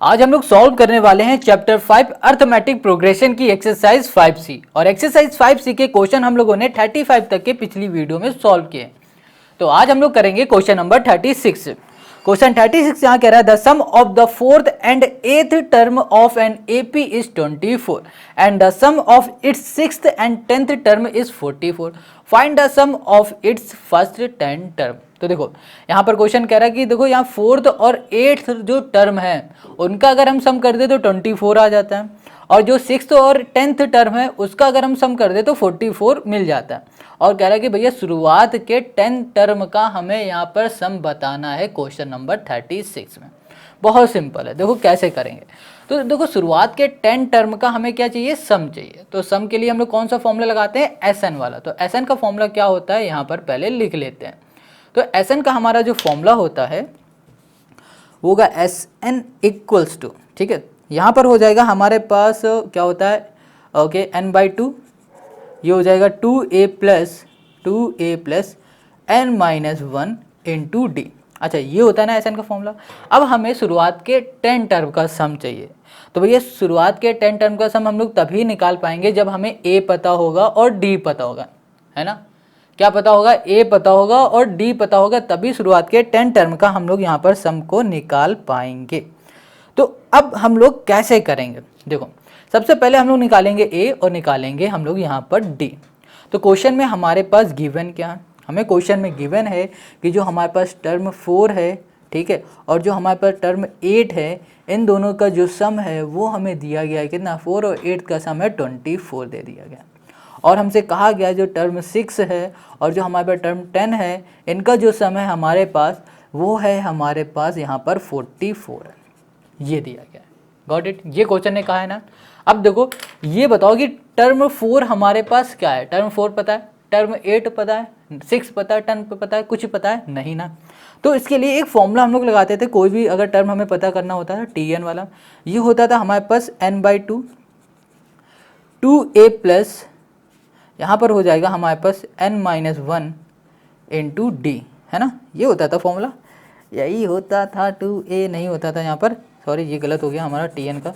आज हम लोग सॉल्व करने वाले हैं चैप्टर 5 अर्थमेटिक प्रोग्रेशन की एक्सरसाइज 5C। और एक्सरसाइज 5C के क्वेश्चन हम लोगों ने 35 तक के पिछली वीडियो में सॉल्व किए। तो आज हम लोग करेंगे क्वेश्चन नंबर 36। क्वेश्चन 36 यहाँ कह रहा है the sum of the fourth and eighth term of an AP is 24 and the sum of its sixth and 10th term is 44। Find the sum of its first 10 term. तो देखो यहाँ पर question कह रहा है कि देखो यहाँ फोर्थ और एट्थ जो टर्म है उनका अगर हम सम कर दे तो 24 आ जाता है, और जो सिक्स्थ और 10th टर्म है उसका अगर हम सम कर दे तो 44 मिल जाता है। और कह रहा है कि भैया शुरुआत के 10 टर्म का हमें यहाँ पर सम बताना है क्वेश्चन नंबर 36 में। बहुत सिंपल है, देखो कैसे करेंगे। तो देखो शुरुआत के 10 टर्म का हमें क्या चाहिए, सम चाहिए। तो सम के लिए हम लोग कौन सा फॉर्मूला लगाते हैं, एसएन वाला। तो एसएन का फॉर्मूला क्या होता है यहाँ पर पहले लिख लेते हैं। तो एसएन का हमारा जो फॉर्मूला होता है वो होगा एसएन इक्वल्स टू, ठीक है, यहाँ पर हो जाएगा हमारे पास क्या होता है, ओके, n/2, ये हो जाएगा 2a plus n-1 into D. अच्छा, ये होता है ना एसएन का फॉर्मूला। अब हमें शुरुआत के 10 टर्म का सम चाहिए। तो भैया शुरुआत के 10 टर्म का सम हम लोग तभी निकाल पाएंगे जब हमें a पता होगा और d पता होगा, है ना। क्या पता होगा, a पता होगा और d पता होगा, तभी शुरुआत के 10 टर्म का हम लोग यहाँ पर सम को निकाल पाएंगे। तो अब हम लोग कैसे करेंगे, देखो सबसे पहले हम लोग निकालेंगे a और निकालेंगे हम लोग यहाँ पर d। तो क्वेश्चन में हमारे पास गिवन क्या है, हमें क्वेश्चन में गिवन है कि जो हमारे पास टर्म 4 है, ठीक है, और जो हमारे पास टर्म 8 है, इन दोनों का जो सम है वो हमें दिया गया है कितना, 4 और 8 का सम है 24 दे दिया गया। और हमसे कहा गया जो टर्म 6 है और जो हमारे पास टर्म 10 है, इनका जो सम है हमारे पास वो है हमारे पास यहाँ पर 44 है, ये दिया गया है। गॉट इट, ये क्वेश्चन ने कहा है ना। अब देखो ये बताओ कि टर्म 4 हमारे पास क्या है, टर्म 4 पता है, टर्म 8 पता है, 6 पता है, 10 पता है, कुछ पता है नहीं ना। तो इसके लिए एक फॉर्मूला हम लोग लगाते थे, कोई भी अगर टर्म हमें पता करना होता है TN वाला, ये होता था हमारे पास n/2 2a प्लस, यहाँ पर हो जाएगा हमारे पास n-1 इंटू डी, है ना। ये होता था फॉर्मूला, यही होता था, 2a नहीं होता था यहाँ पर, सॉरी ये गलत हो गया हमारा TN का,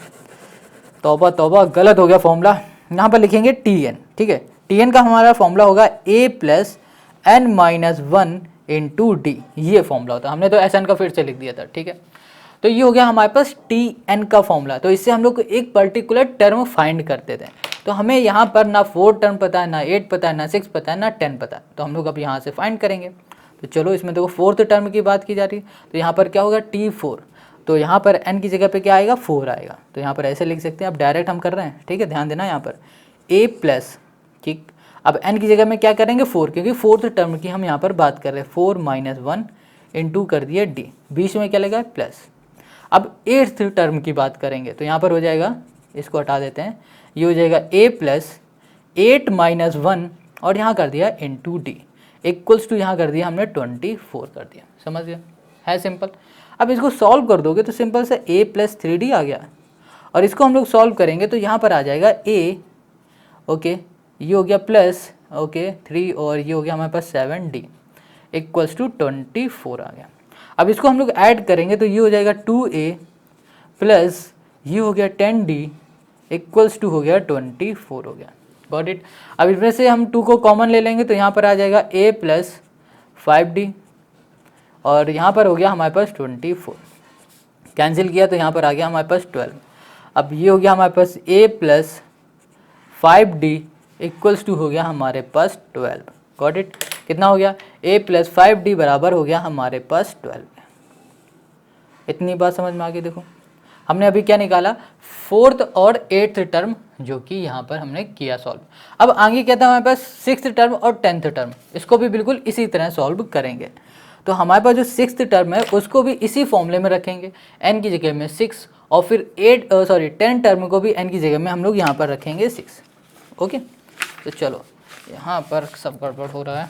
तौबा तौबा गलत हो गया फॉर्मूला। यहाँ पर लिखेंगे TN, ठीक है। TN का हमारा फॉर्मूला होगा a plus n-1 into D, ये फॉर्मूला होता है। हमने तो SN का फिर से लिख दिया था, ठीक है। तो ये हो गया हमारे पास TN का फॉर्मूला। तो इससे हम लोग एक पर्टिकुलर टर्म फाइंड करते थे। तो हमें यहाँ पर ना 4 टर्म पता है, ना 8 पता है, ना 6 पता है, ना 10 पता है, तो हम लोग अब यहाँ से फाइंड करेंगे। तो चलो इसमें देखो फोर्थ टर्म की बात की जा रही है, तो यहाँ पर क्या होगा T4, तो यहाँ पर n की जगह पे क्या आएगा, 4 आएगा। तो यहाँ पर ऐसे लिख सकते हैं, अब डायरेक्ट हम कर रहे हैं, ठीक है, ध्यान देना यहाँ पर a प्लस, ठीक, अब n की जगह में क्या करेंगे 4, क्योंकि फोर्थ टर्म की हम यहाँ पर बात कर रहे हैं। 4-1 इंटू कर दिया d, बीच में क्या लगा प्लस। अब 8th टर्म की बात करेंगे तो यहाँ पर हो जाएगा, इसको हटा देते हैं, ये हो जाएगा a प्लस 8-1 और यहाँ कर दिया इंटू डी इक्वल्स टू, यहाँ कर दिया हमने 24 कर दिया। समझ गया, है सिंपल। अब इसको सॉल्व कर दोगे तो सिंपल से a प्लस 3d आ गया, और इसको हम लोग सॉल्व करेंगे तो यहाँ पर आ जाएगा a, ओके, ये हो गया प्लस, ओके 3, और ये हो गया हमारे पास 7d इक्वल्स टू 24 आ गया। अब इसको हम लोग ऐड करेंगे तो ये हो जाएगा 2a प्लस ये हो गया 10d इक्वल्स टू हो गया 24 हो गया। Got it. अब इसमें से हम 2 को कॉमन ले लेंगे तो यहाँ पर आ जाएगा a प्लस 5d, और यहाँ पर हो गया हमारे पास 24, कैंसिल किया तो यहाँ पर आ गया हमारे पास 12। अब ये हो गया हमारे पास a plus 5d equals to हो गया हमारे पास 12। गॉट इट, कितना हो गया, a प्लस 5d बराबर हो गया हमारे पास 12। इतनी बात समझ में आ गई। देखो हमने अभी क्या निकाला, फोर्थ और 8th टर्म, जो कि यहाँ पर हमने किया सॉल्व। अब आगे क्या था हमारे पास 6th टर्म और 10th टर्म, इसको भी बिल्कुल इसी तरह सॉल्व करेंगे। तो हमारे पास जो 6th टर्म है उसको भी इसी फॉर्मूले में रखेंगे, n की जगह में 6, और फिर 10 टर्म को भी n की जगह में हम लोग यहाँ पर रखेंगे 6। ओके, तो चलो यहाँ पर सब गड़बड़ हो रहा है।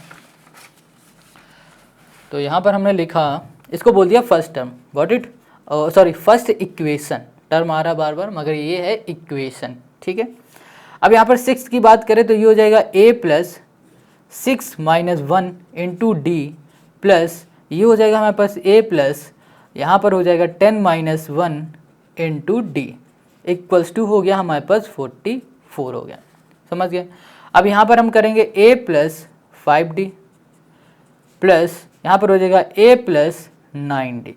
तो यहाँ पर हमने लिखा, इसको बोल दिया first term, got it, sorry first equation, term आ रहा बार बार मगर ये है इक्वेशन, ठीक है। अब यहाँ पर 6 की बात करें तो ये हो जाएगा a plus 6-1 into D plus ये हो जाएगा हमारे पास a प्लस, यहाँ पर हो जाएगा 10-1 इंटू डी इक्वल्स टू हो गया हमारे पास 44 हो गया। समझ गए। अब यहाँ पर हम करेंगे a प्लस 5d प्लस यहाँ पर हो जाएगा a plus 9d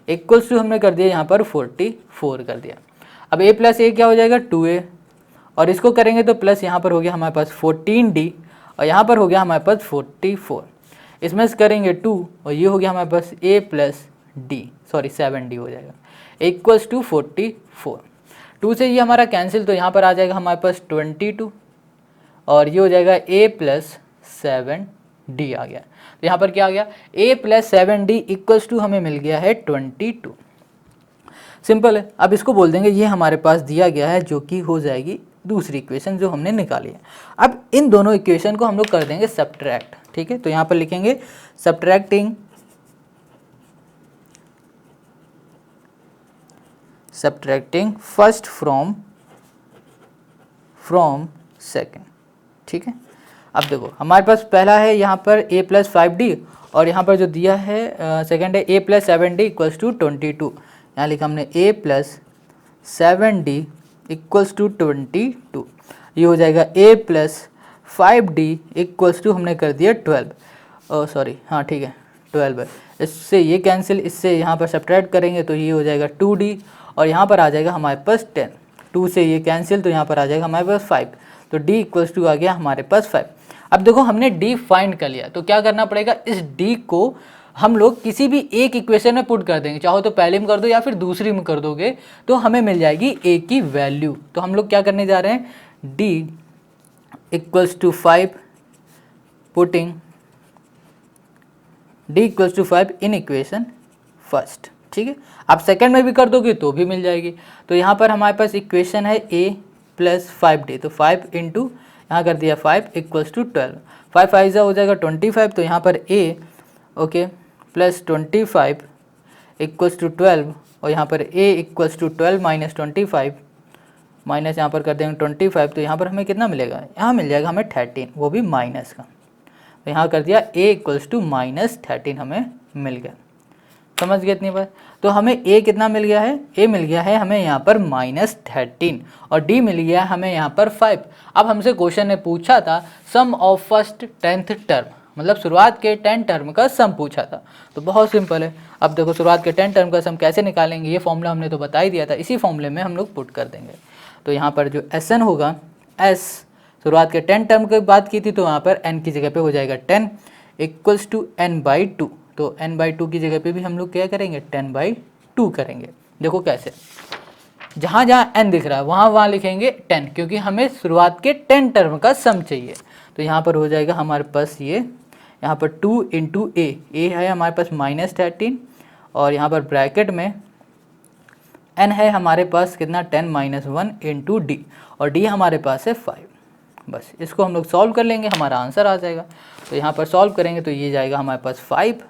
equals to हमने कर दिया यहाँ पर 44 कर दिया। अब a प्लस a क्या हो जाएगा 2a और इसको करेंगे तो प्लस यहाँ पर हो गया हमारे पास 14d और यहाँ पर हो गया हमारे पास 44। इसमें से करेंगे 2 और ये हो गया हमारे पास a प्लस d 7d हो जाएगा इक्वल्स टू 44। 2 से ये हमारा कैंसिल तो यहाँ पर आ जाएगा हमारे पास 22 और ये हो जाएगा a प्लस 7d आ गया। तो यहाँ पर क्या आ गया a plus 7d equals to हमें मिल गया है 22। सिंपल है। अब इसको बोल देंगे ये हमारे पास दिया गया है जो कि हो जाएगी दूसरी इक्वेशन जो हमने निकाली है। अब इन दोनों इक्वेशन को हम लोग कर देंगे सब्ट्रैक्ट। ठीक है, तो यहाँ पर लिखेंगे सब्ट्रैक्टिंग फर्स्ट फ्रॉम सेकेंड। ठीक है, अब देखो हमारे पास पहला है यहाँ पर a प्लस 5d और यहाँ पर जो दिया है सेकेंड है a plus 7d equals to 22। यहाँ लिखा हमने a plus 7d equals to 22। ये हो जाएगा a plus 5d equals to हमने कर दिया 12। सॉरी हाँ ठीक है 12 है। इससे ये कैंसिल, इससे यहाँ पर सब्ट्रैक्ट करेंगे तो ये हो जाएगा 2d और यहाँ पर आ जाएगा हमारे पास 10। 2 से ये कैंसिल तो यहाँ पर आ जाएगा हमारे पास 5 तो d इक्वल्स टू आ गया हमारे पास 5। अब देखो हमने d फाइंड कर लिया तो क्या करना पड़ेगा, इस d को हम लोग किसी भी एक इक्वेशन में पुट कर देंगे, चाहो तो पहले में कर दो या फिर दूसरी में कर दोगे तो हमें मिल जाएगी a की वैल्यू। तो हम लोग क्या करने जा रहे हैं, d equals to 5 putting d equals to 5 in equation first. ठीक है, आप सेकंड में भी कर दोगे तो भी मिल जाएगी। तो यहाँ पर हमारे पास इक्वेशन है a प्लस 5d तो 5 इंटू यहाँ कर दिया 5 इक्वल्स टू 12। 5 5 हो जाएगा 25 तो यहाँ पर a okay plus 25 equals to 12 और यहाँ पर a equals to 12 minus 25 minus यहाँ पर कर देंगे 25 तो यहाँ पर हमें कितना मिलेगा, यहाँ मिल जाएगा हमें 13 वो भी माइनस का। तो यहाँ कर दिया a इक्वल्स टू माइनस 13 हमें मिल गया। समझ गए इतनी बात। तो हमें a कितना मिल गया है, a मिल गया है हमें यहाँ पर -13 और d मिल गया है हमें यहाँ पर 5। अब हमसे क्वेश्चन ने पूछा था सम ऑफ फर्स्ट 10th टर्म, मतलब शुरुआत के 10 टर्म का सम पूछा था। तो बहुत सिंपल है। अब देखो शुरुआत के 10 टर्म का सम कैसे निकालेंगे, ये फॉर्मूला हमने तो बता ही दिया था, इसी फॉर्मूले में हम लोग पुट कर देंगे। तो यहाँ पर जो Sn होगा, s शुरुआत के 10 टर्म की बात की थी तो यहाँ पर n की जगह पे हो जाएगा 10 इक्वल्स टू n/2। तो n/2 की जगह पे भी हम लोग क्या करेंगे 10/2 करेंगे। देखो कैसे, जहाँ जहाँ n दिख रहा है वहाँ वहाँ लिखेंगे 10 क्योंकि हमें शुरुआत के 10 टर्म का सम चाहिए। तो यहाँ पर हो जाएगा हमारे पास ये यहाँ पर 2 इंटू a है हमारे पास -13 और यहाँ पर ब्रैकेट में n है हमारे पास कितना 10 - 1 इंटू d और d हमारे पास है 5। बस इसको हम लोग सॉल्व कर लेंगे, हमारा आंसर आ जाएगा। तो यहाँ पर सॉल्व करेंगे तो ये जाएगा हमारे पास 5,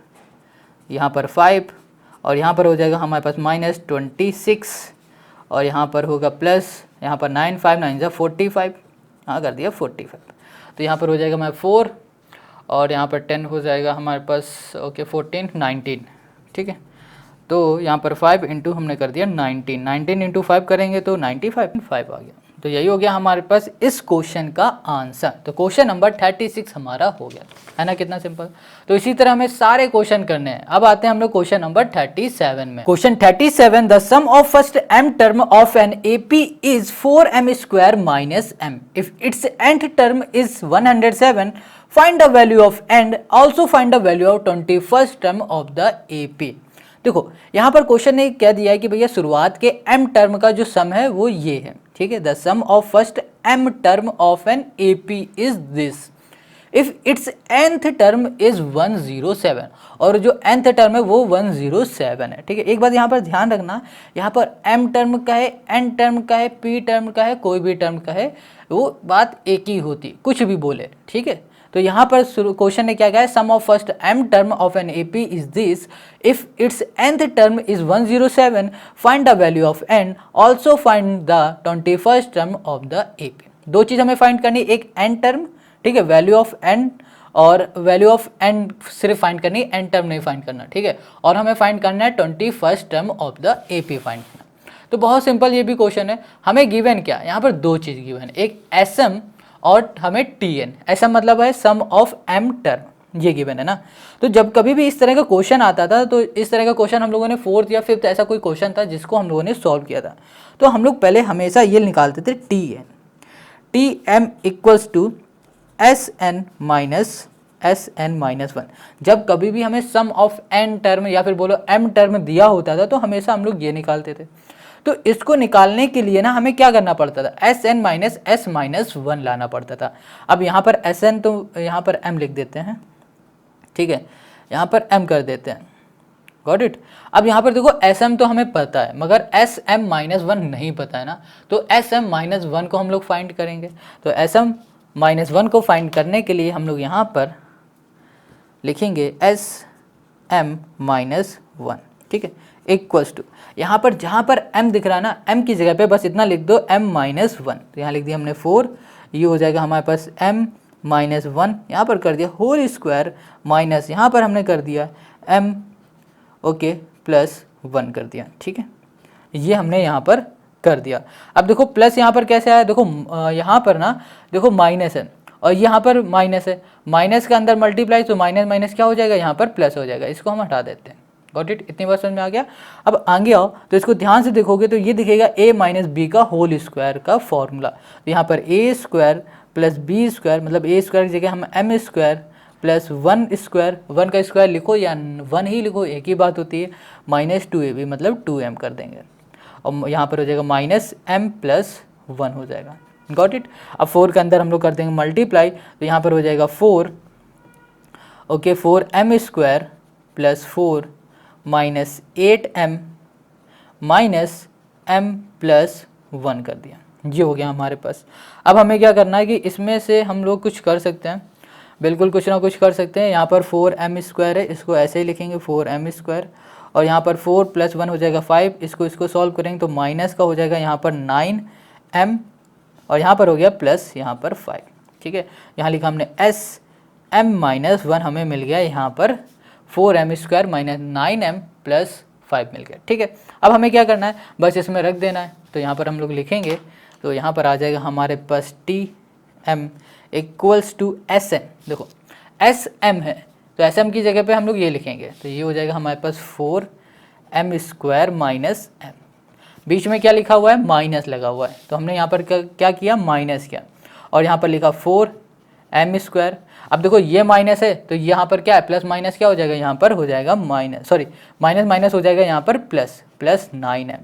यहाँ पर 5 और यहाँ पर हो जाएगा हमारे पास -26 और यहाँ पर होगा प्लस यहाँ पर 9 5 9 जा 45, हाँ कर दिया 45। तो यहाँ पर हो जाएगा हमारा 4 और यहाँ पर 10 हो जाएगा हमारे पास ओके 14 19। ठीक है, तो यहाँ पर 5 इंटू हमने कर दिया 19 इंटू 5 करेंगे तो 95 आ गया। तो यही हो गया हमारे पास इस क्वेश्चन का आंसर। तो क्वेश्चन नंबर 36 हमारा हो गया, है ना, कितना सिंपल। तो इसी तरह हमें सारे क्वेश्चन करने हैं। अब आते हैं हम लोग क्वेश्चन नंबर 37 में। Question 37, the sum of first m term of an AP is 4m² minus m if its nth term is 107 find the value of n, also find the value of 21st term of the AP। देखो यहाँ पर question ने क्या दिया है कि भैया शुरुआत के m टर्म का जो सम है वो ये है। ठीक है, the sum of first m term of an AP is this if its nth term is 107 और जो nth टर्म है वो 107 है। ठीक है, एक बात यहाँ पर ध्यान रखना, यहाँ पर m टर्म का है, n टर्म का है, p टर्म का है, कोई भी टर्म का है, वो बात एक ही होती, कुछ भी बोले। ठीक है, तो यहाँ पर क्वेश्चन ने क्या कहा है, sum of first m term of an AP is this if its nth term is 107 find the value of n, also find the 21st term of the AP। दो चीज हमें फाइंड करनी, एक n टर्म, ठीक है, value of n और value of n सिर्फ find करनी, n टर्म नहीं फाइंड करना। ठीक है, और हमें फाइंड करना है 21st term of the AP find करना। तो बहुत सिंपल ये भी क्वेश्चन है। हमें गिवन क्या, यहाँ पर दो चीज़ गिवन है, एक SM और हमें TN। SM मतलब है सम ऑफ M टर्म, ये गिवन है ना। तो जब कभी भी इस तरह का क्वेश्चन आता था, तो इस तरह का क्वेश्चन हम लोगों ने 4th या 5th ऐसा कोई क्वेश्चन था जिसको हम लोगों ने सॉल्व किया था, तो हम लोग पहले हमेशा ये निकालते थे TN, TM equals to SN minus 1। जब कभी भी हमें सम ऑफ n टर्म या फिर बोलो m टर्म दिया होता था, तो हमेशा हम लोग ये निकालते थे। तो इसको निकालने के लिए ना हमें क्या करना पड़ता था, SN माइनस S माइनस 1 लाना पड़ता था। अब यहाँ पर SN तो यहाँ पर m लिख देते हैं, ठीक है, यहाँ पर m कर देते हैं, गॉट इट। अब यहाँ पर देखो SM तो हमें पता है, मगर SM माइनस 1 नहीं पता है ना, तो SM माइनस 1 को हम लोग फाइंड करेंगे। तो SM माइनस 1 को फाइंड करने के लिए हम लोग यहाँ पर लिखेंगे SM माइनस 1, ठीक है, इक्वल्स टू, यहाँ पर जहाँ पर m दिख रहा है ना, m की जगह पे बस इतना लिख दो m माइनस 1। तो यहाँ लिख दिया हमने 4, ये हो जाएगा हमारे पास m माइनस 1, यहाँ पर कर दिया होल स्क्वायर माइनस, यहाँ पर हमने कर दिया m ओके प्लस 1 कर दिया, ठीक है, ये हमने यहाँ पर कर दिया। अब देखो प्लस यहाँ पर कैसे आया, देखो यहाँ पर ना देखो माइनस है और यहाँ पर माइनस है, माइनस के अंदर मल्टीप्लाई, तो माइनस माइनस क्या हो जाएगा, यहाँ पर प्लस हो जाएगा, इसको हम हटा देते हैं। गॉट इट, इतनी बात समझ में आ गया। अब आगे आओ तो इसको ध्यान से देखोगे तो ये दिखेगा a माइनस बी का होल स्क्वायर का फॉर्मूला। तो यहाँ पर a square plus b square, मतलब a स्क्वायर की जगह हम m स्क्वायर प्लस 1 स्क्वायर, 1 का स्क्वायर लिखो या 1 ही लिखो, एक ही बात होती है, माइनस 2ab मतलब 2m कर देंगे, और यहाँ पर हो जाएगा माइनस m प्लस 1 हो जाएगा। Got it. अब 4 के अंदर हम लोग कर देंगे मल्टीप्लाई, तो यहाँ पर हो जाएगा 4 okay 4m square plus 4 minus 8m minus m plus 1 कर दिया, ये हो गया हमारे पास। अब हमें क्या करना है कि इसमें से हम लोग कुछ कर सकते हैं, बिल्कुल कुछ ना कुछ कर सकते हैं। यहाँ पर 4m स्क्वायर है, इसको ऐसे ही लिखेंगे 4m स्क्वायर, और यहाँ पर 4 प्लस 1 हो जाएगा 5, इसको सॉल्व करेंगे तो माइनस का हो जाएगा यहाँ पर 9m, और यहाँ पर हो गया प्लस यहाँ पर 5, ठीक है। यहाँ लिखा हमने SM माइनस 1, हमें मिल गया यहाँ पर 4m square minus 9m plus 5 मिल गया, ठीक है। अब हमें क्या करना है, बस इसमें रख देना है। तो यहाँ पर हम लोग लिखेंगे, तो यहाँ पर आ जाएगा हमारे पास TM इक्वल्स टू SN। देखो SM है तो SM की जगह पे हम लोग ये लिखेंगे, तो ये हो जाएगा हमारे पास 4m स्क्वायर माइनस m, बीच में क्या लिखा हुआ है, माइनस लगा हुआ है, तो हमने यहाँ पर क्या किया, माइनस किया, और यहाँ पर लिखा 4m स्क्वायर। अब देखो ये माइनस है तो यहाँ पर क्या है, प्लस माइनस क्या हो जाएगा, यहाँ पर हो जाएगा माइनस, सॉरी माइनस माइनस हो जाएगा यहाँ पर प्लस 9m,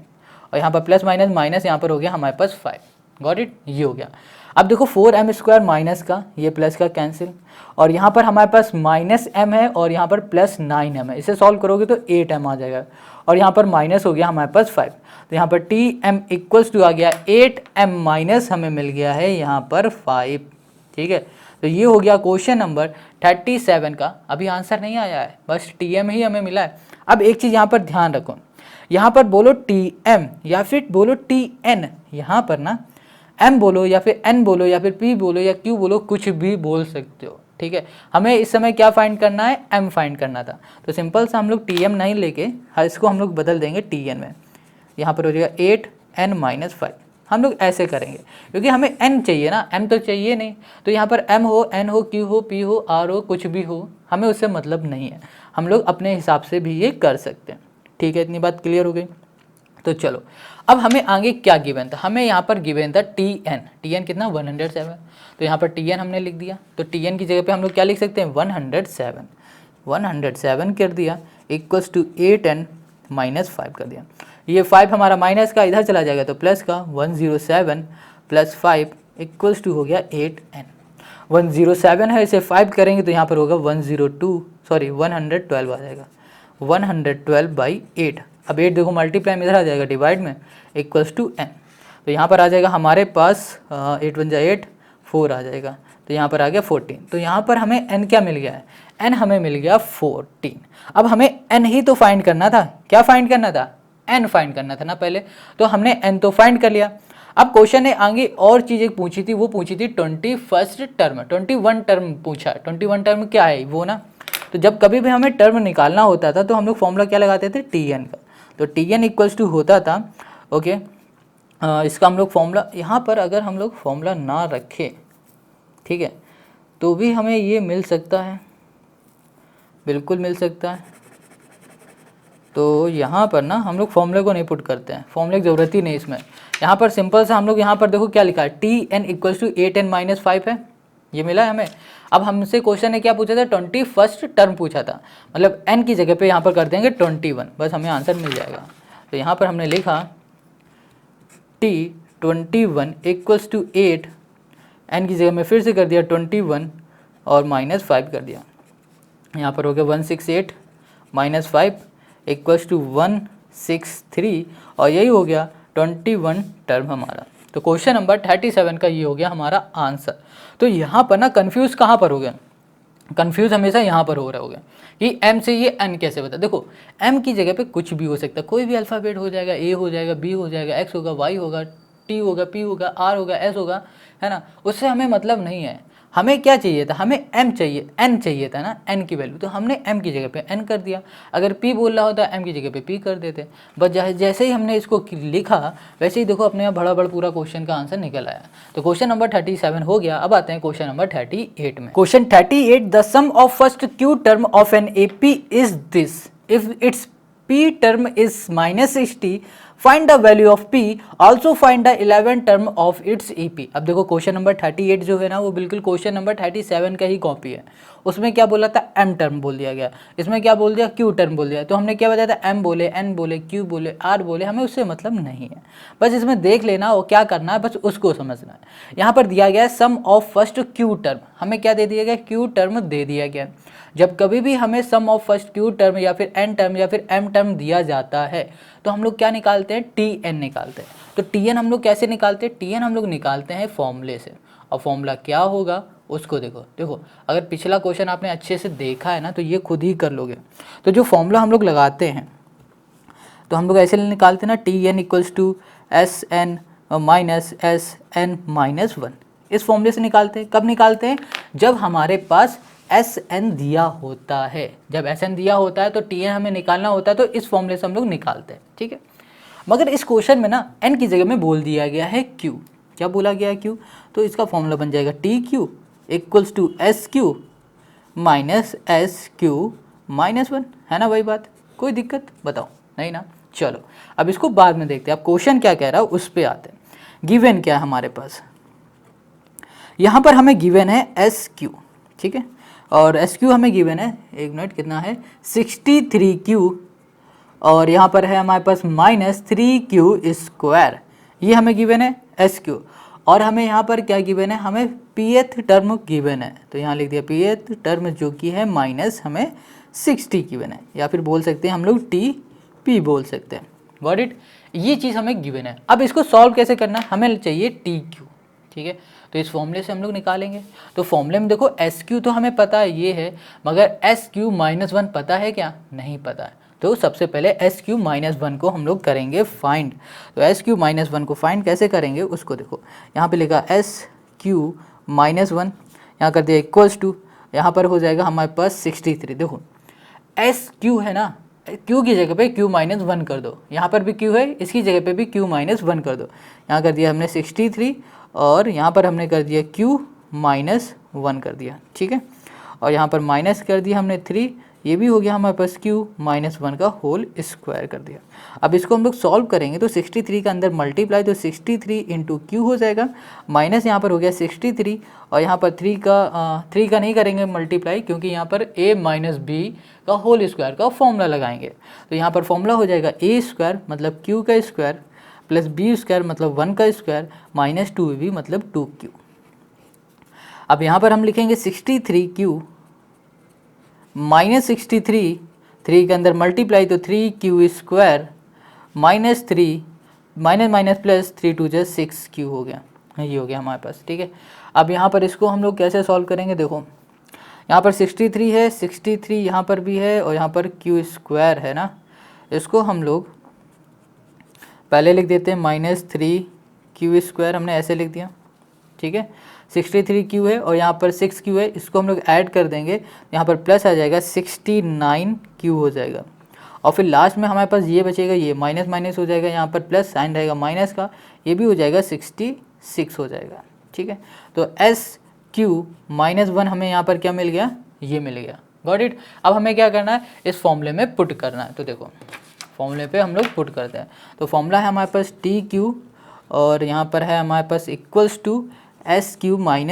और यहाँ पर प्लस माइनस माइनस यहाँ पर हो गया हमारे पास 5। गॉट इट, ये हो गया। अब देखो 4m स्क्वायर माइनस का ये प्लस का कैंसिल, और यहाँ पर हमारे पास माइनस m है और यहाँ पर प्लस 9m है, इसे सॉल्व करोगे तो 8m आ जाएगा, और यहाँ पर माइनस हो गया हमारे पास 5। तो यहाँ पर TM इक्वल्स टू आ गया 8m माइनस हमें मिल गया है यहाँ पर 5, ठीक है। तो ये हो गया क्वेश्चन नंबर 37 का। अभी आंसर नहीं आया है, बस TM ही हमें मिला है। अब एक चीज़ यहाँ पर ध्यान रखो, यहाँ पर बोलो TM या फिर बोलो TN, यहाँ पर ना M बोलो या फिर N बोलो या फिर P बोलो या Q बोलो, कुछ भी बोल सकते हो, ठीक है। हमें इस समय क्या फाइंड करना है, M फाइंड करना था, तो सिंपल सा हम लोग TM नहीं लेके इसको हम लोग बदल देंगे TN में। यहाँ पर हो जाएगा 8n माइनस 5, हम लोग ऐसे करेंगे क्योंकि हमें n चाहिए ना, m तो चाहिए नहीं। तो यहाँ पर m हो, n हो, q हो, p हो, r हो, कुछ भी हो, हमें उससे मतलब नहीं है, हम लोग अपने हिसाब से भी ये कर सकते हैं, ठीक है। इतनी बात क्लियर हो गई। तो चलो अब हमें आगे क्या गिवन था, हमें यहाँ पर गिवन था TN कितना 107, तो यहाँ पर TN हमने लिख दिया। तो TN की जगह पे हम लोग क्या लिख सकते हैं, 107 कर दिया इक्वल्स टू 8n माइनस 5 कर दिया। ये 5 हमारा माइनस का इधर चला जाएगा तो प्लस का 107 प्लस 5 इक्वल्स टू हो गया 8n। 107 है, इसे 5 करेंगे तो यहाँ पर होगा 112 आ जाएगा, 112/8। अब 8 देखो मल्टीप्लाई में इधर आ जाएगा डिवाइड में, इक्वल्स टू n। तो यहाँ पर आ जाएगा हमारे पास 8 1 8 4 आ जाएगा, तो यहाँ पर आ गया 14। तो यहाँ पर हमें n क्या मिल गया है, n हमें मिल गया 14। अब हमें n ही तो फाइंड करना था, क्या फाइंड करना था, n फाइंड करना था ना पहले, तो हमने n तो फाइंड कर लिया। अब क्वेश्चन ने आगे और चीज़ एक पूछी थी, वो पूछी थी 21 टर्म, 21 टर्म पूछा। 21 टर्म क्या है वो ना, तो जब कभी भी हमें टर्म निकालना होता था तो हम लोग फॉर्मूला क्या लगाते थे, TN का। तो TN इक्वल्स टू होता था ओके। इसका हम लोग फॉर्मूला यहाँ पर अगर हम लोग फॉर्मूला ना रखें, ठीक है, तो भी हमें ये मिल सकता है, बिल्कुल मिल सकता है। तो यहाँ पर ना हम लोग फॉर्मूले को नहीं पुट करते हैं, फॉर्मूले की ज़रूरत ही नहीं इसमें। यहाँ पर सिंपल से हम लोग यहाँ पर देखो क्या लिखा है, T N equals to 8n-5 है, ये मिला है हमें। अब हमसे क्वेश्चन ने क्या पूछा था, 21st टर्म पूछा था, मतलब n की जगह पे यहाँ पर कर देंगे 21, बस हमें आंसर मिल जाएगा। तो यहाँ पर हमने लिखा टी 21 इक्वल्स टू 8, n की जगह में फिर से कर दिया 21 और -5 कर दिया। यहाँ पर हो गया 168 -5 इक्वल्स टू 163 और यही हो गया 21 टर्म हमारा। तो क्वेश्चन नंबर 37 का ये हो गया हमारा आंसर। तो यहाँ पर ना कंफ्यूज कहाँ पर हो गया, कंफ्यूज हमेशा यहाँ पर हो रहा होगा कि m से ये n कैसे बता। देखो m की जगह पे कुछ भी हो सकता है, कोई भी अल्फ़ाबेट हो जाएगा, a हो जाएगा, b हो जाएगा, x होगा, y होगा, t होगा, p होगा, r होगा, s होगा, है ना, उससे हमें मतलब नहीं है। हमें क्या चाहिए था, हमें m चाहिए, n चाहिए था ना, n की वैल्यू, तो हमने m की जगह पे n कर दिया। अगर p बोल रहा होता m की जगह पे p कर देते। बस जैसे ही हमने इसको लिखा वैसे ही देखो अपने यहाँ बड़ा पूरा क्वेश्चन का आंसर निकल आया। तो क्वेश्चन नंबर 37 हो गया। अब आते हैं क्वेश्चन नंबर 38 में। Question 38, the sum of first q term of an AP is this, if its p term is -60, find the value of p, also find the 11 term of its EP। अब देखो question number 38 जो है ना वो बिल्कुल question number 37 का ही copy है। उसमें क्या बोला था, m टर्म बोल दिया गया, इसमें क्या बोल दिया, q टर्म बोल दिया। तो हमने क्या बताया था, m बोले, n बोले, q बोले, r बोले, हमें उससे मतलब नहीं है, बस इसमें देख लेना और क्या करना है बस उसको समझना है। यहाँ पर दिया गया है sum of first q term, हमें क्या दे दिया गया, q टर्म दे दिया गया। जब कभी भी हमें सम ऑफ फर्स्ट q टर्म या फिर n टर्म या फिर m टर्म दिया जाता है तो हम लोग क्या निकालते हैं, tn निकालते हैं। तो tn हम लोग कैसे निकालते हैं, tn हम लोग निकालते हैं फॉर्मूले से। और फॉर्मूला क्या होगा उसको देखो अगर पिछला क्वेश्चन आपने अच्छे से देखा है ना तो ये खुद ही कर लोगे। तो जो फॉर्मूला हम लोग लगाते हैं तो हम लोग ऐसे निकालते हैं ना, tn equals to sn minus sn-1, इस फॉर्मूले से निकालते हैं। कब निकालते हैं, जब हमारे पास Sn दिया होता है। जब Sn दिया होता है तो Tn हमें निकालना होता है, तो इस फॉर्मूले से हम लोग निकालते हैं, ठीक है। मगर इस क्वेश्चन में ना n की जगह में बोल दिया गया है q, क्या बोला गया है q, तो इसका फॉर्मूला बन जाएगा tq equals to sq minus sq-1, है ना वही बात, कोई दिक्कत बताओ नहीं ना। चलो अब इसको बाद में देखते हैं, अब क्वेश्चन क्या कह रहा है उस पर आते हैं। गिवन क्या है हमारे पास, यहाँ पर हमें गिवन है sq, ठीक है, और SQ हमें गिवन है, एक मिनट कितना है, 63Q, और यहाँ पर है हमारे पास -3Q², ये हमें गिवन है SQ। और हमें यहाँ पर क्या गिवन है, हमें pth टर्म गिवन है, तो यहाँ लिख दिया pth टर्म जो कि है माइनस हमें 60 गिवन है, या फिर बोल सकते हैं हम लोग TP बोल सकते हैं, गॉट इट। ये चीज़ हमें गिवन है। अब इसको सॉल्व कैसे करना है, हमें चाहिए TQ, ठीक है, तो इस फॉर्मूले से हम लोग निकालेंगे। तो फॉर्मूले में देखो SQ तो हमें पता है ये है, मगर SQ-1 पता है क्या, नहीं पता है। तो सबसे पहले SQ-1 को हम लोग करेंगे फाइंड। तो SQ-1 को फाइंड कैसे करेंगे उसको देखो, यहाँ पे लिखा SQ-1, यहाँ कर दिया इक्वल्स टू, यहाँ पर हो जाएगा हमारे पास 63। देखो SQ है ना, Q की जगह पे Q-1 कर दो, यहाँ पर भी Q है, इसकी जगह पे भी Q-1 कर दो। यहाँ कर दिया हमने 63 और यहाँ पर हमने कर दिया Q-1 कर दिया, ठीक है, और यहाँ पर माइनस कर दिया हमने 3, ये भी हो गया हमारे पास Q-1 का होल स्क्वायर कर दिया। अब इसको हम लोग सॉल्व करेंगे तो 63 का अंदर मल्टीप्लाई, तो 63 इंटू Q हो जाएगा, माइनस यहाँ पर हो गया 63, और यहाँ पर 3 का नहीं करेंगे मल्टीप्लाई, क्योंकि यहाँ पर a माइनस बी का होल स्क्वायर का फॉर्मूला लगाएंगे। तो यहाँ पर फॉर्मूला हो जाएगा a² मतलब Q का स्क्वायर प्लस b² मतलब 1 का स्क्वायर माइनस 2b मतलब 2q। अब यहाँ पर हम लिखेंगे 63q माइनस 63, 3 के अंदर मल्टीप्लाई तो 3q² minus 3 minus minus plus 3 2 जा 6q हो गया, ये हो गया हमारे पास, ठीक है। अब यहाँ पर इसको हम लोग कैसे सॉल्व करेंगे, देखो यहाँ पर 63 है, 63 यहाँ पर भी है और यहाँ पर q² है ना, इसको हम लोग पहले लिख देते हैं -3q², हमने ऐसे लिख दिया, ठीक है। 63q है और यहाँ पर 6q है, इसको हम लोग ऐड कर देंगे, यहाँ पर प्लस आ जाएगा 69q हो जाएगा। और फिर लास्ट में हमारे पास ये बचेगा, ये माइनस माइनस हो जाएगा, यहाँ पर प्लस साइन रहेगा माइनस का, ये भी हो जाएगा 66 हो जाएगा। ठीक है, तो SQ-1 हमें यहाँ पर क्या मिल गया, ये मिल गया। Got it. अब हमें क्या करना है, इस फॉर्मूले में पुट करना है। तो देखो फॉर्मूले पे हम लोग पुट करते हैं। तो फॉर्मूला है हमारे पास TQ और यहाँ पर है हमारे पास इक्वल्स टू SQ-1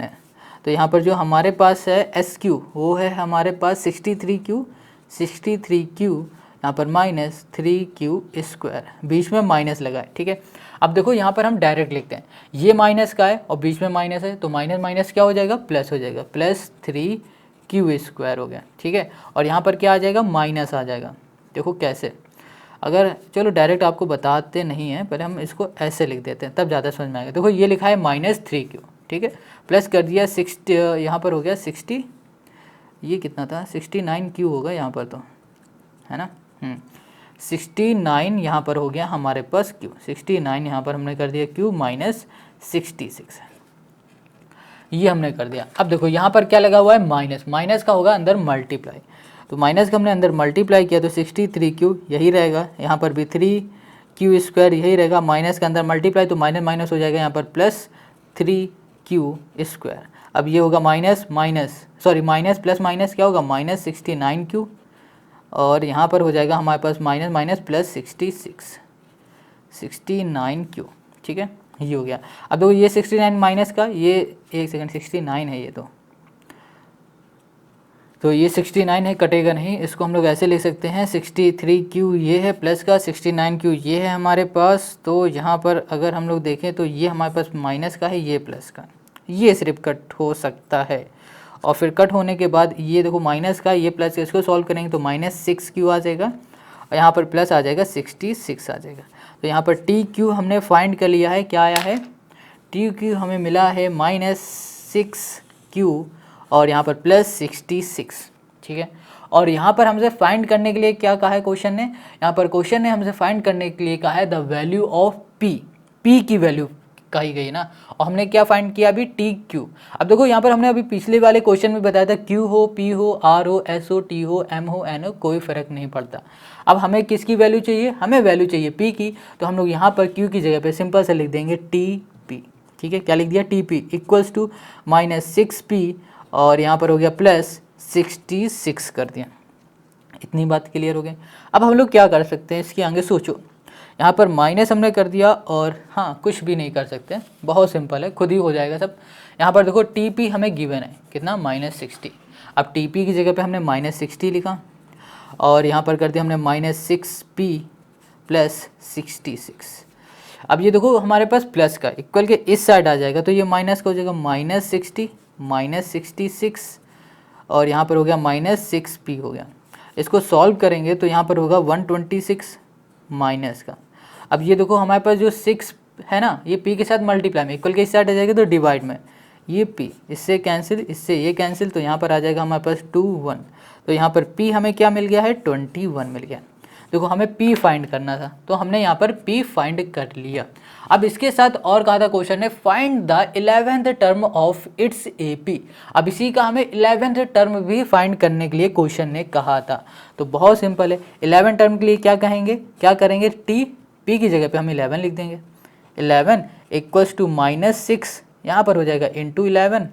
है। तो यहाँ पर जो हमारे पास है SQ वो है हमारे पास 63Q यहाँ पर माइनस 3Q², बीच में माइनस लगा है। ठीक है, अब देखो यहाँ पर हम डायरेक्ट लिखते हैं, ये माइनस का है और बीच में माइनस है, तो माइनस माइनस क्या हो जाएगा, प्लस हो जाएगा, प्लस 3Q² हो गया। ठीक है, और यहाँ पर क्या आ जाएगा, माइनस आ जाएगा। देखो कैसे, अगर चलो डायरेक्ट आपको बताते नहीं हैं, पहले हम इसको ऐसे लिख देते हैं तब ज़्यादा समझ में आएगा। देखो ये लिखा है -3Q, ठीक है, प्लस कर दिया 60, यहाँ पर हो गया 60, ये कितना था 69Q होगा यहाँ पर, तो है ना 69 यहाँ पर हो गया हमारे पास Q, 69 यहाँ पर हमने कर दिया Q माइनस 66, ये हमने कर दिया। अब देखो यहाँ पर क्या लगा हुआ है, माइनस, माइनस का होगा अंदर मल्टीप्लाई, तो माइनस का हमने अंदर मल्टीप्लाई किया तो 63Q यही रहेगा, यहाँ पर भी 3Q² यही रहेगा, माइनस के अंदर मल्टीप्लाई तो माइनस माइनस हो जाएगा, यहाँ पर प्लस 3Q²। अब ये होगा minus minus, sorry minus plus minus क्या होगा, माइनस 69Q, और यहाँ पर हो जाएगा हमारे पास माइनस माइनस प्लस 69Q। ठीक है, ये हो गया। अब देखो ये 69 माइनस का, ये एक सेकंड 69 है ये, तो ये 69 है, कटेगा नहीं, इसको हम लोग ऐसे लिख सकते हैं 63Q ये है प्लस का, 69Q ये है हमारे पास। तो यहाँ पर अगर हम लोग देखें तो ये हमारे पास माइनस का है, ये प्लस का, ये सिर्फ कट हो सकता है। और फिर कट होने के बाद ये देखो माइनस का, ये प्लस, इसको सॉल्व करेंगे तो -6Q आ जाएगा और यहाँ पर प्लस आ जाएगा 66 आ जाएगा। तो यहाँ पर TQ हमने फाइंड कर लिया है, क्या आया है, TQ हमें मिला है -6Q और यहाँ पर प्लस 66। ठीक है, और यहाँ पर हमसे फाइंड करने के लिए क्या कहा है क्वेश्चन ने, यहाँ पर क्वेश्चन ने हमसे फाइंड करने के लिए कहा है द वैल्यू ऑफ P की वैल्यू कही गई ना, और हमने क्या फाइंड किया अभी, TQ। अब देखो यहाँ पर हमने अभी पिछले वाले क्वेश्चन में बताया था Q हो, P हो, R हो, S हो, T हो, M हो, N हो, कोई फ़र्क नहीं पड़ता। अब हमें किसकी वैल्यू चाहिए, हमें वैल्यू चाहिए P की, तो हम लोग यहाँ पर Q की जगह पे सिंपल से लिख देंगे TP। ठीक है, क्या लिख दिया, TP इक्वल्स टू -6P और यहाँ पर हो गया प्लस 66 कर दिया। इतनी बात क्लियर हो गई। अब हम लोग क्या कर सकते हैं, इसके आगे सोचो, यहाँ पर माइनस हमने कर दिया और हाँ कुछ भी नहीं कर सकते, बहुत सिंपल है, खुद ही हो जाएगा सब। यहाँ पर देखो TP हमें गिवन है कितना, -60। अब TP की जगह पे हमने -60 लिखा और यहाँ पर कर दिया हमने -6P प्लस 66। अब ये देखो हमारे पास प्लस का इक्वल के इस साइड आ जाएगा, तो ये माइनस का हो जाएगा -60 -66 और यहाँ पर हो गया -6P हो गया। इसको सॉल्व करेंगे तो यहाँ पर होगा 126 माइनस का। अब ये देखो हमारे पास जो 6 है ना, ये P के साथ मल्टीप्लाई में, इक्वल के इस साइड आ जाएगा तो डिवाइड में, ये P इससे कैंसिल, इससे ये कैंसिल, तो यहाँ पर आ जाएगा हमारे पास 21। तो यहाँ पर P हमें क्या मिल गया है, 21 मिल गया। देखो हमें P फाइंड करना था तो हमने यहाँ पर P फाइंड कर लिया। अब इसके साथ और कहा था क्वेश्चन ने find the 11th term of it's AP। अब इसी का हमें 11th टर्म भी फाइंड करने के लिए क्वेश्चन ने कहा था। तो बहुत सिंपल है, 11 टर्म के लिए क्या कहेंगे, क्या करेंगे, P की जगह पे हम 11 लिख देंगे। 11 इक्वल्स टू -6 यहाँ पर हो जाएगा इंटू 11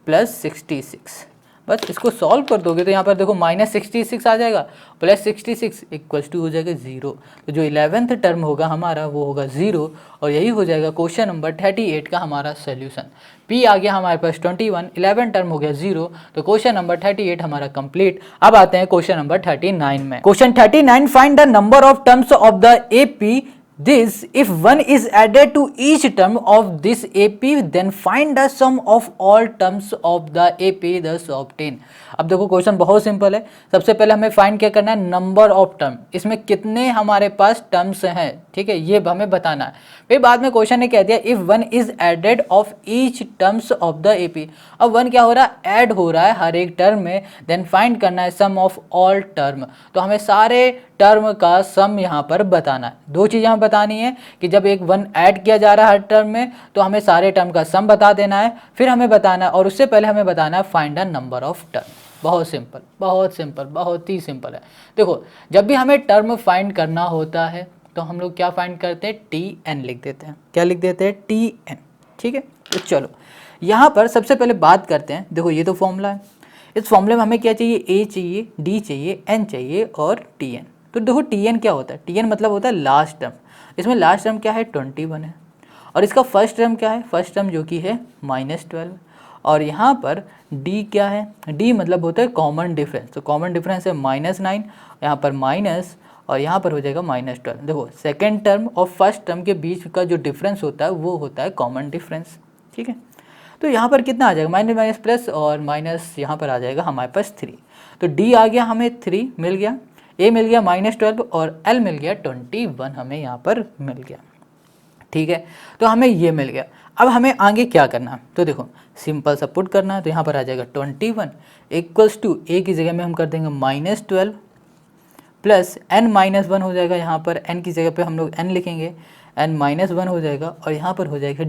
प्लस 66। बस इसको सॉल्व कर दोगे तो यहाँ पर देखो -66 आ जाएगा, प्लस 66 इक्वल्स टू हो जाएगा 0। तो जो 11th टर्म होगा हमारा वो होगा 0 और यही हो जाएगा क्वेश्चन नंबर 38 का हमारा सोल्यूशन। P आ गया हमारे पास 21, 11 टर्म हो गया 0, तो क्वेश्चन नंबर 38 हमारा कंप्लीट। अब आते हैं क्वेश्चन नंबर 39 में। Question 39, find the number of terms of the AP this if 1 is added to each term of this AP then find the sum of all terms of the AP thus obtain। अब देखो question बहुत simple है। सबसे पहले हमें find क्या करना है, नंबर ऑफ टर्म, इसमें कितने हमारे पास टर्म्स हैं, ठीक है, ये हमें बताना है। फिर बाद में क्वेश्चन ने कह दिया if 1 is added of each terms of the AP। अब 1 क्या हो रहा है, ऐड हो रहा है हर एक टर्म में, देन फाइंड करना है सम ऑफ ऑल टर्म। तो हमें सारे टर्म का सम यहाँ पर बताना है। दो चीज़ यहाँ बतानी है कि जब एक 1 ऐड किया जा रहा है हर टर्म में तो हमें सारे टर्म का सम बता देना है, फिर हमें बताना है और उससे पहले हमें बताना है find the number of term. बहुत सिंपल, बहुत सिंपल, बहुत ही सिंपल है। देखो जब भी हमें टर्म फाइंड करना होता है तो हम लोग क्या फाइंड करते हैं, टी एन लिख देते हैं। क्या लिख देते हैं, टी एन। ठीक है, तो चलो यहाँ पर सबसे पहले बात करते हैं। देखो ये तो फॉर्मूला है, इस फॉर्मूले में हमें क्या चाहिए, ए चाहिए, डी चाहिए, एन चाहिए और टी एन। तो देखो टी एन क्या होता है, टी एन मतलब होता है लास्ट टर्म। इसमें लास्ट टर्म क्या है, 21 है, और इसका फर्स्ट टर्म क्या है, फर्स्ट टर्म जो कि है -12। और यहाँ पर डी क्या है, डी मतलब होता है कॉमन डिफरेंस। तो कॉमन डिफरेंस है -9, यहाँ पर माइनस, और यहाँ पर हो जाएगा -12। देखो सेकेंड टर्म और फर्स्ट टर्म के बीच का जो डिफरेंस होता है वो होता है कॉमन डिफरेंस। ठीक है, तो यहाँ पर कितना आ जाएगा, माइनस माइनस प्लस, और माइनस यहाँ पर आ जाएगा हमारे पास 3। तो डी आ गया हमें 3 मिल गया, ए मिल गया -12 और एल मिल गया 21 हमें यहाँ पर मिल गया। ठीक है, तो हमें ये मिल गया। अब हमें आगे क्या करना है, तो देखो सिंपल सा पुट करना है। तो यहाँ पर आ जाएगा 21 इक्वल्स टू ए की जगह में हम कर देंगे -12 प्लस n-1 हो जाएगा। यहाँ पर n की जगह पे हम लोग n लिखेंगे, n-1 हो जाएगा, और यहाँ पर हो जाएगा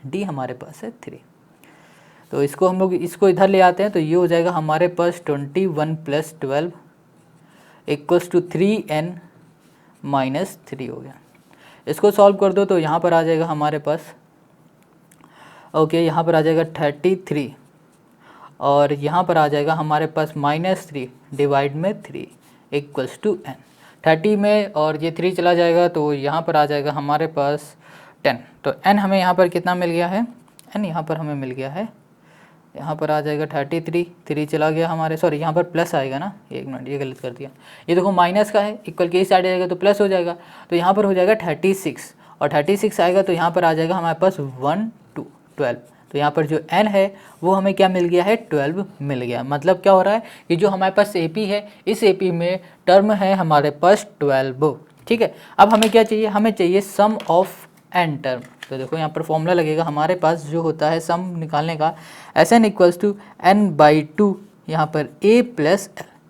d हमारे पास है 3। तो इसको हम लोग इसको इधर ले आते हैं, तो ये हो जाएगा हमारे पास 21 + 12 इक्वल्स टू 3n-3 हो गया। इसको सॉल्व कर दो तो यहाँ पर आ जाएगा हमारे पास, ओके यहाँ पर आ जाएगा 33, और यहाँ पर आ जाएगा हमारे पास -3 डिवाइड में 3 इक्वल्स टू n। 30 में और ये 3 चला जाएगा तो यहाँ पर आ जाएगा हमारे पास 10। तो n हमें यहाँ पर कितना मिल गया है, n यहाँ पर हमें मिल गया है, यहाँ पर आ जाएगा 33, 3 चला गया हमारे, सॉरी यहाँ पर प्लस आएगा ना, एक मिनट ये गलत कर दिया। ये देखो माइनस का है, इक्वल के इस साइड आएगा तो प्लस हो जाएगा, तो यहाँ पर हो जाएगा 36, और 36 आएगा तो यहाँ पर आ जाएगा हमारे पास 1 2 12। तो यहाँ पर जो n है वो हमें क्या मिल गया है, 12 मिल गया। मतलब क्या हो रहा है कि जो हमारे पास AP है, इस AP में टर्म है हमारे पास 12। ठीक है, अब हमें क्या चाहिए, हमें चाहिए सम ऑफ n टर्म। तो देखो यहाँ पर फॉर्मूला लगेगा हमारे पास जो होता है सम निकालने का, Sn इक्वल्स टू n/2 यहाँ पर a + l।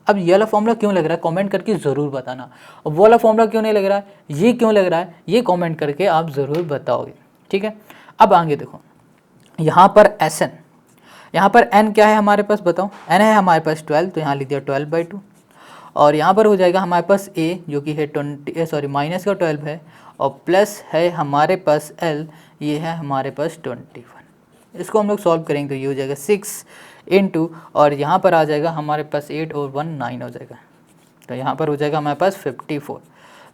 अब ये वाला फॉर्मूला क्यों लग रहा है कमेंट करके ज़रूर बताना, और वो वाला फॉर्मूला क्यों नहीं लग रहा है, ये क्यों लग रहा है, ये कमेंट करके आप ज़रूर बताओगे। ठीक है, अब आगे देखो यहाँ पर Sn, यहाँ पर n क्या है हमारे पास बताओ, n है हमारे पास 12, तो यहाँ लिख दिया 12/2, और यहाँ पर हो जाएगा हमारे पास a जो कि है माइनस का 12 है, और प्लस है हमारे पास l, ये है हमारे पास 21। इसको हम लोग सॉल्व करेंगे तो ये हो जाएगा 6 इंटू, और यहाँ पर आ जाएगा हमारे पास 8 और 1 9 हो जाएगा, तो यहाँ पर हो जाएगा हमारे पास 54।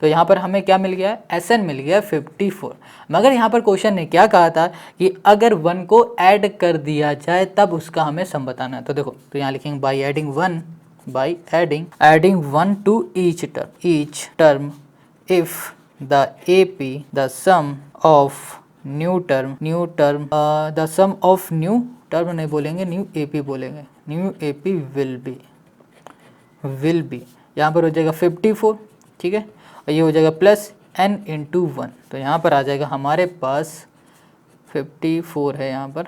तो यहाँ पर हमें क्या मिल गया है, Sn मिल गया 54। मगर यहाँ पर क्वेश्चन ने क्या कहा था कि अगर 1 को ऐड कर दिया जाए तब उसका हमें सम बताना है। तो देखो, तो यहाँ लिखेंगे by adding 1 to each term if the AP the sum of new term the sum of new term नहीं बोलेंगे, न्यू AP बोलेंगे, न्यू AP विल बी यहाँ पर हो जाएगा 54। ठीक है, और ये हो जाएगा प्लस n इंटू 1, तो यहाँ पर आ जाएगा हमारे पास 54 है। यहाँ पर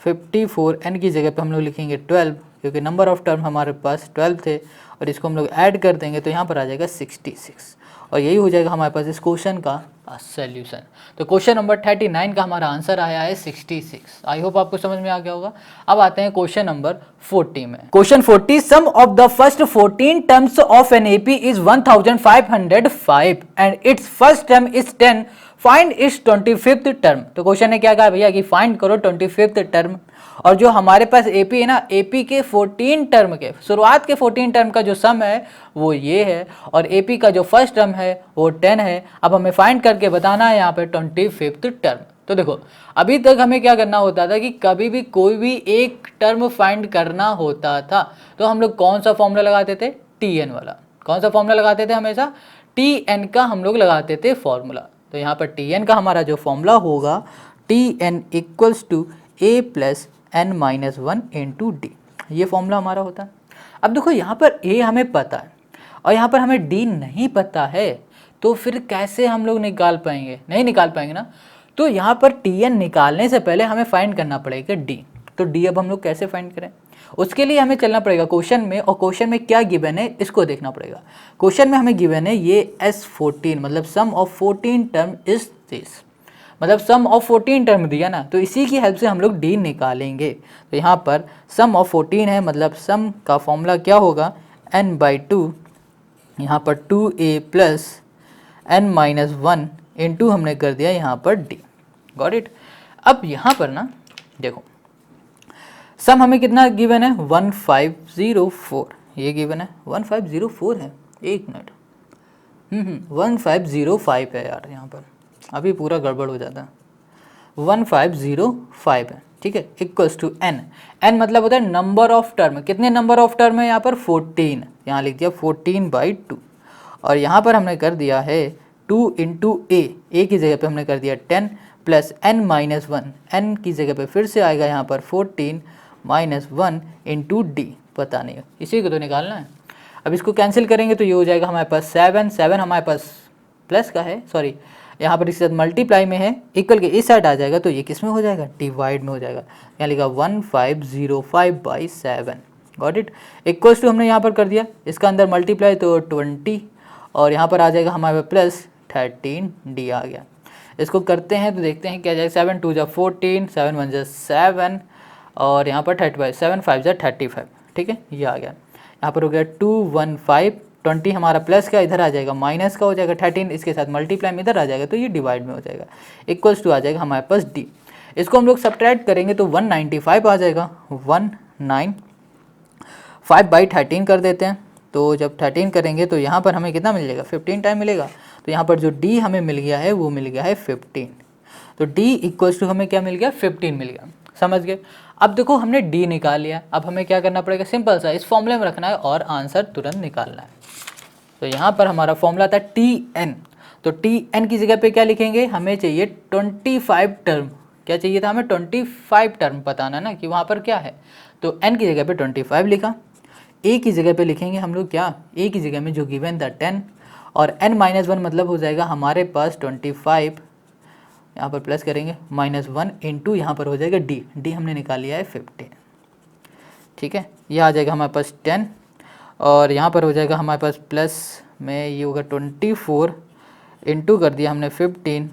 54 n की जगह पे हम लोग लिखेंगे 12, क्योंकि नंबर ऑफ टर्म हमारे पास 12 थे, और इसको हम लोग ऐड कर देंगे तो यहाँ पर आ जाएगा 66, और यही हो जाएगा हमारे पास इस क्वेश्चन का सॉल्यूशन। तो क्वेश्चन नंबर 39 का हमारा आंसर आया है 66। आई होप आपको समझ में आ गया होगा। अब आते हैं क्वेश्चन नंबर 40 में। Question 40, sum of the first 14 terms of an AP is 1505 and its first term is 10, find its 25th term. तो क्वेश्चन ने क्या कहा भैया कि फाइंड करो 25th टर्म, और जो हमारे पास AP है ना, AP के 14 टर्म के शुरुआत के 14 टर्म का जो सम है वो ये है, और AP का जो फर्स्ट टर्म है वो 10 है। अब हमें फाइंड करके बताना है यहाँ पे 25th टर्म। तो देखो अभी तक हमें क्या करना होता था कि कभी भी कोई भी एक टर्म फाइंड करना होता था तो हम लोग कौन सा फॉर्मूला लगाते थे, TN वाला। कौन सा फॉर्मूला लगाते थे, हमेशा TN का हम लोग लगाते थे फॉर्मूला। तो यहाँ पर TN का हमारा जो फॉर्मूला होगा, TN equals to A + n-1 into D, ये फॉर्मूला हमारा होता है। अब देखो यहाँ पर A हमें पता है और यहाँ पर हमें D नहीं पता है, तो फिर कैसे हम लोग निकाल पाएंगे, नहीं निकाल पाएंगे ना। तो यहाँ पर TN निकालने से पहले हमें फाइंड करना पड़ेगा D। तो D अब हम लोग कैसे फाइंड करें, उसके लिए हमें चलना पड़ेगा क्वेश्चन में, और क्वेश्चन में क्या गिवन है इसको देखना पड़ेगा। क्वेश्चन में हमें गिवन है ये S14, मतलब सम ऑफ 14 टर्म इज दिस। मतलब सम ऑफ 14 टर्म दिया ना, तो इसी की हेल्प से हम लोग डी निकालेंगे। तो यहाँ पर सम ऑफ 14 है, मतलब सम का फॉर्मूला क्या होगा, n/2, यहाँ पर 2a प्लस n-1 इंटू हमने कर दिया यहाँ पर d। Got it. अब यहाँ पर ना देखो, सम हमें कितना गिवन है, 1504, ये गिवन है 1504 है, एक मिनट 1505 है यार, यहाँ पर अभी पूरा गड़बड़ हो जाता है, 1505 है, ठीक है, इक्वल्स टू n। n मतलब होता है नंबर ऑफ टर्म, कितने नंबर ऑफ टर्म है यहाँ पर, 14, यहाँ लिख दिया 14/2, और यहाँ पर हमने कर दिया है 2 इंटू a की जगह पे हमने कर दिया 10 प्लस n-1, n की जगह पे फिर से आएगा यहाँ पर 14 -1 इंटू डी, पता नहीं, इसी को तो निकालना है। अब इसको कैंसिल करेंगे तो ये हो जाएगा हमारे पास 7 हमारे पास प्लस का है, सॉरी यहाँ पर इसके साथ मल्टीप्लाई में है, इक्वल के इस साइड आ जाएगा तो ये किस में हो जाएगा, डिवाइड में हो जाएगा, यहाँ लिखा 1505/7। Got it. इक्वल्स टू हमने यहाँ पर कर दिया, इसका अंदर मल्टीप्लाई तो 20, और यहाँ पर आ जाएगा हमारे प्लस 13 डी आ गया। इसको करते हैं तो देखते हैं क्या जाएगा, 7 2 14, 7 1 7, और यहाँ पर 35, 7 5 35, ठीक है, ये आ गया। यहाँ पर हो गया 215, 20 हमारा प्लस का इधर आ जाएगा, माइनस का हो जाएगा 13, इसके साथ मल्टीप्लाई में इधर आ जाएगा तो ये डिवाइड में हो जाएगा, इक्वल्स टू आ जाएगा हमारे पास डी। इसको हम लोग सब्ट्रैक्ट करेंगे तो 195 आ जाएगा, 195/13 कर देते हैं, तो जब 13 करेंगे तो यहाँ पर हमें कितना मिल जाएगा, 15 टाइम मिलेगा, तो यहाँ पर जो डी हमें मिल गया है वो मिल गया है 15, तो डी इक्वल्स टू हमें क्या मिल गया, 15 मिल गया। समझ गए। अब देखो हमने डी निकाल लिया, अब हमें क्या करना पड़ेगा, सिंपल सा इस फॉर्मूले में रखना है और आंसर तुरंत निकालना है। तो यहाँ पर हमारा फॉर्मूला था Tn, तो Tn की जगह पे क्या लिखेंगे, हमें चाहिए 25 टर्म, क्या चाहिए था हमें, 25 टर्म बताना ना कि वहाँ पर क्या है, तो n की जगह पे 25 लिखा। a की जगह पे लिखेंगे हम लोग क्या, a की जगह में जो गिवन था 10, और n-1 मतलब हो जाएगा हमारे पास 25, यहाँ पर प्लस करेंगे -1 इंटू यहाँ पर हो जाएगा डी, डी हमने निकाल लिया है 15, ठीक है, ये आ जाएगा हमारे पास 10, और यहाँ पर हो जाएगा हमारे पास प्लस में ये होगा 24 इंटू कर दिया हमने 15,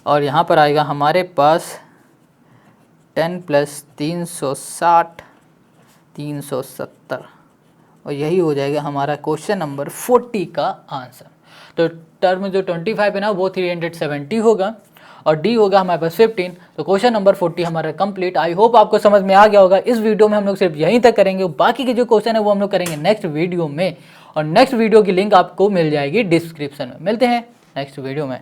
और यहाँ पर आएगा हमारे पास 10 प्लस 360 370, और यही हो जाएगा हमारा क्वेश्चन नंबर 40 का आंसर। तो टर्म जो 25 है ना वो 370 होगा, और डी होगा हमारे पास 15, तो क्वेश्चन नंबर 40 हमारा कंप्लीट। आई होप आपको समझ में आ गया होगा। इस वीडियो में हम लोग सिर्फ यहीं तक करेंगे, बाकी के जो क्वेश्चन है वो हम लोग करेंगे नेक्स्ट वीडियो में, और नेक्स्ट वीडियो की लिंक आपको मिल जाएगी डिस्क्रिप्शन में। मिलते हैं नेक्स्ट वीडियो में।